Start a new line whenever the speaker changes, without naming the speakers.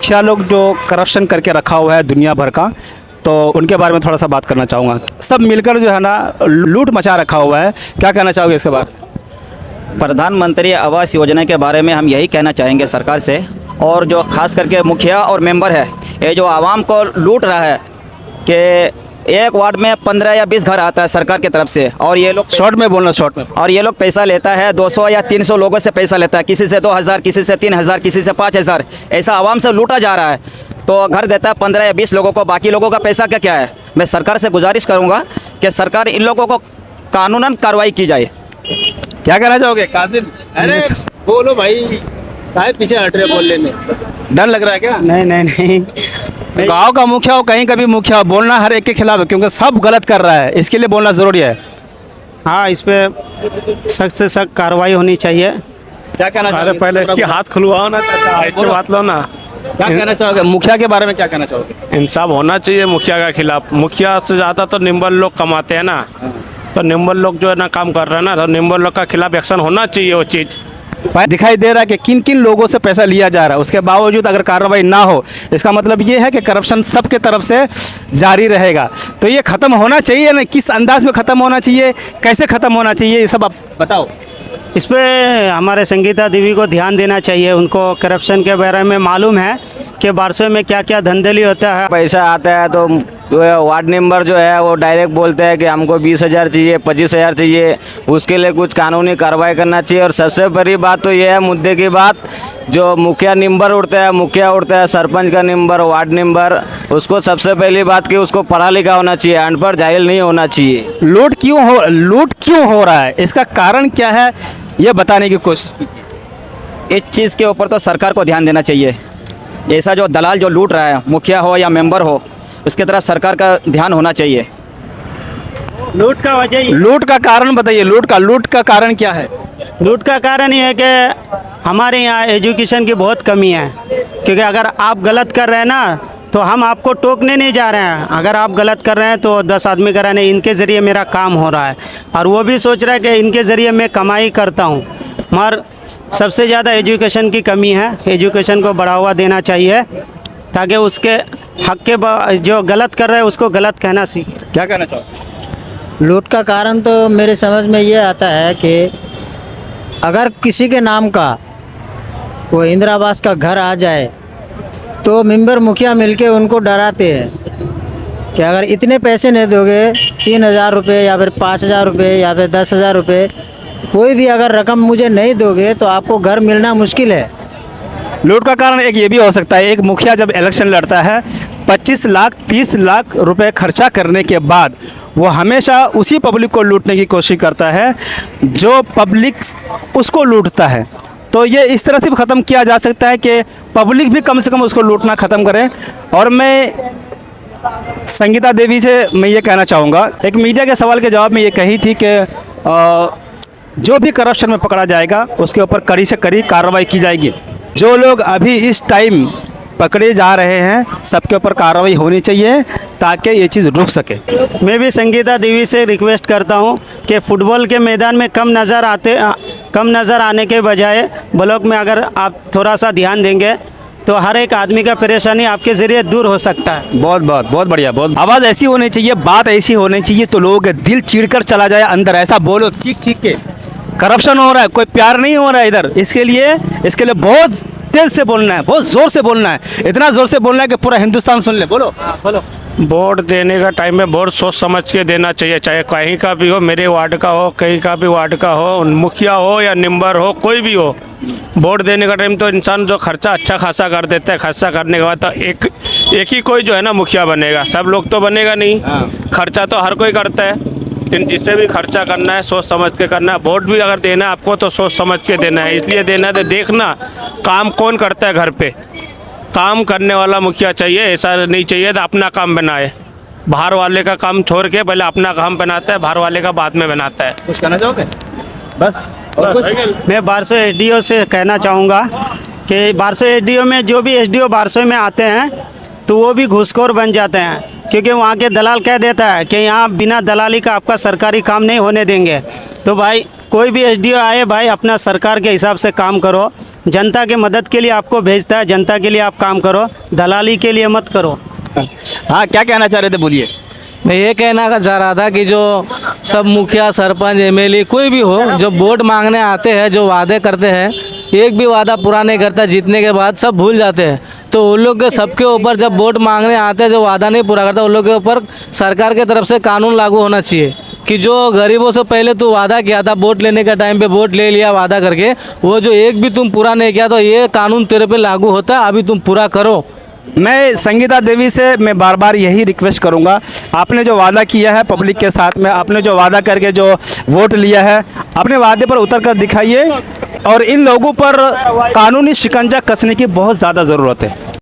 मुखिया लोग जो करप्शन करके रखा हुआ है दुनिया भर का, तो उनके बारे में थोड़ा सा बात करना चाहूँगा। सब मिलकर जो है ना लूट मचा रखा हुआ है, क्या कहना चाहोगे इसके बारे में?
प्रधानमंत्री आवास योजना के बारे में हम यही कहना चाहेंगे सरकार से, और जो खास करके मुखिया और मेंबर है, ये जो आवाम को लूट रहा है कि एक वार्ड में 15 या 20 घर आता है सरकार की तरफ से, और ये लोग
शॉर्ट में बोलना, शॉर्ट में।
और ये लोग पैसा लेता है 200 या 300 लोगों से पैसा लेता है, किसी से 2000, किसी से 3000, किसी से 5000, ऐसा आवाम से लूटा जा रहा है। तो घर देता है 15 या 20 लोगों को, बाकी लोगों का पैसा क्या क्या है। मैं सरकार से गुजारिश करूँगा कि सरकार इन लोगों को कानूनन कार्रवाई की जाए।
क्या कहना चाहोगे कासिम? अरे बोलो भाई, काहे पीछे हट रहे बोलने में? डर लग रहा है क्या?
नहीं नहीं नहीं,
गांव का मुखिया हो, कहीं का भी मुखिया हो, बोलना हर एक के खिलाफ है, क्योंकि सब गलत कर रहा है, इसके लिए बोलना ज़रूरी है।
हाँ, इस पे सख्त से सख्त कार्रवाई होनी चाहिए।
क्या कहना
अरे
चाहोगे?
पहले इसकी हाथ खुलवाओ ना चाचा, इससे बात लो ना।
क्या कहना चाहोगे मुखिया के बारे में? क्या कहना चाहोगे?
इंसाफ होना चाहिए मुखिया के खिलाफ। मुखिया से ज़्यादा तो निम्बल लोग कमाते हैं ना, तो निम्बल लोग जो है ना काम कर रहे हैं ना, तो निम्बल लोग का खिलाफ एक्शन होना चाहिए। वो चीज़
दिखाई दे रहा है कि किन किन लोगों से पैसा लिया जा रहा है, उसके बावजूद अगर कार्रवाई ना हो, इसका मतलब ये है कि करप्शन सबके तरफ से जारी रहेगा। तो ये ख़त्म होना चाहिए ना, किस अंदाज में ख़त्म होना चाहिए, कैसे ख़त्म होना चाहिए, ये सब आप बताओ।
इस पे हमारे संगीता देवी को ध्यान देना चाहिए। उनको करप्शन के बारे में मालूम है कि बारसों में क्या क्या धंधली होता है।
पैसा आता है तो वार्ड मेंबर जो है वो डायरेक्ट बोलते हैं कि हमको 20,000 चाहिए, 25,000 चाहिए, उसके लिए कुछ कानूनी कार्रवाई करना चाहिए। और सबसे बड़ी बात तो ये है, मुद्दे की बात, जो मुखिया निम्बर उड़ता है, मुखिया उड़ता है, सरपंच का निम्बर, वार्ड निम्बर, उसको सबसे पहली बात कि उसको पढ़ा लिखा होना चाहिए, अनपढ़ जाहिल नहीं होना चाहिए।
लूट क्यों हो रहा है, इसका कारण क्या है, ये बताने की कोशिश कीजिए।
इस चीज़ के ऊपर तो सरकार को ध्यान देना चाहिए। ऐसा जो दलाल जो लूट रहा है, मुखिया हो या मेंबर हो, उसके तरफ सरकार का ध्यान होना चाहिए।
लूट का वजह,
लूट का कारण बताइए, लूट का कारण क्या है?
लूट का कारण ये है कि हमारे यहाँ एजुकेशन की बहुत कमी है। क्योंकि अगर आप गलत कर रहे हैं ना, तो हम आपको टोकने नहीं जा रहे हैं। अगर आप गलत कर रहे हैं तो 10 आदमी कह रहे हैं इनके ज़रिए मेरा काम हो रहा है, और वो भी सोच रहा है कि इनके ज़रिए मैं कमाई करता हूँ। मगर सबसे ज़्यादा एजुकेशन की कमी है। एजुकेशन को बढ़ावा देना चाहिए ताकि उसके हक के जो गलत कर रहे हैं उसको गलत कहना सीख।
क्या कहना चाहो?
लूट का कारण तो मेरे समझ में ये आता है कि अगर किसी के नाम का वो इंदिरा आवास का घर आ जाए तो मेंबर मुखिया मिलके उनको डराते हैं कि अगर इतने पैसे नहीं दोगे, 3,000 रुपये या फिर 5,000 रुपये या फिर 10,000 रुपये, कोई भी अगर रकम मुझे नहीं दोगे तो आपको घर मिलना मुश्किल है।
लूट का कारण एक ये भी हो सकता है, एक मुखिया जब इलेक्शन लड़ता है 25 लाख 30 लाख रुपए खर्चा करने के बाद वो हमेशा उसी पब्लिक को लूटने की कोशिश करता है जो पब्लिक उसको लूटता है। तो ये इस तरह से भी ख़त्म किया जा सकता है कि पब्लिक भी कम से कम उसको लूटना ख़त्म करे। और मैं संगीता देवी से मैं ये कहना चाहूँगा, एक मीडिया के सवाल के जवाब में ये कही थी कि जो भी करप्शन में पकड़ा जाएगा उसके ऊपर कड़ी से कड़ी कार्रवाई की जाएगी। जो लोग अभी इस टाइम पकड़े जा रहे हैं सबके ऊपर कार्रवाई होनी चाहिए ताकि ये चीज़ रुक सके।
मैं भी संगीता देवी से रिक्वेस्ट करता हूं कि फुटबॉल के मैदान में कम नज़र आने के बजाय ब्लॉक में अगर आप थोड़ा सा ध्यान देंगे तो हर एक आदमी का परेशानी आपके ज़रिए दूर हो सकता है।
बहुत बढ़िया, बहुत आवाज़ ऐसी होनी चाहिए, बात ऐसी होनी चाहिए तो लोगों के दिल चिढ़कर चला जाए अंदर। ऐसा बोलो चीख के करप्शन हो रहा है, कोई प्यार नहीं हो रहा है इधर, इसके लिए बहुत तेज से बोलना है, बहुत ज़ोर से बोलना है, इतना ज़ोर से बोलना है कि पूरा हिंदुस्तान सुन ले। बोलो।
वोट देने का टाइम में बहुत सोच समझ के देना चाहिए, चाहे कहीं का भी हो, मेरे वार्ड का हो, कहीं का भी वार्ड का हो, मुखिया हो या निम्बर हो, कोई भी हो। वोट देने का टाइम तो इंसान जो खर्चा अच्छा खासा कर देता है, खर्चा करने के बाद तो एक ही कोई जो है ना मुखिया बनेगा, सब लोग तो बनेगा नहीं। खर्चा तो हर कोई करता है, लेकिन जिससे भी खर्चा करना है सोच समझ के करना है। वोट भी अगर देना है आपको तो सोच समझ के देना है। इसलिए देना है तो देखना काम कौन करता है, घर पे काम करने वाला मुखिया चाहिए। ऐसा नहीं चाहिए तो अपना काम बनाए, बाहर वाले का काम छोड़ के पहले अपना काम बनाता है, बाहर वाले का बाद में बनाता है।
कुछ कहना चाहोगे? बस और कुछ?
मैं बारसों एसडीओ से कहना चाहूँगा कि बारसों एसडीओ में जो भी एसडीओ बारसों में आते हैं तो वो भी घूसखोर बन जाते हैं, क्योंकि वहाँ के दलाल कह देता है कि यहाँ बिना दलाली का आपका सरकारी काम नहीं होने देंगे। तो भाई कोई भी एसडीओ आए, भाई अपना सरकार के हिसाब से काम करो, जनता के मदद के लिए आपको भेजता है, जनता के लिए आप काम करो, दलाली के लिए मत करो।
हाँ, क्या कहना चाह रहे थे, बोलिए।
मैं ये कहना चाह रहा था कि जो सब मुखिया सरपंच एमएलए कोई भी हो, जो वोट मांगने आते हैं, जो वादे करते हैं, एक भी वादा पूरा नहीं करता, जीतने के बाद सब भूल जाते हैं। तो उन लोग के सबके ऊपर जब वोट मांगने आते हैं, जो वादा नहीं पूरा करता, उन लोग के ऊपर सरकार के तरफ से कानून लागू होना चाहिए कि जो गरीबों से पहले तू वादा किया था, वोट लेने के टाइम पे वोट ले लिया वादा करके, वो जो एक भी तुम पूरा नहीं किया तो ये कानून तेरे पे लागू होता है, अभी तुम पूरा करो।
मैं संगीता देवी से मैं बार बार यही रिक्वेस्ट करूंगा, आपने जो वादा किया है पब्लिक के साथ में, आपने जो वादा करके जो वोट लिया है, अपने वादे पर उतर कर दिखाइए और इन लोगों पर कानूनी शिकंजा कसने की बहुत ज़्यादा ज़रूरत है।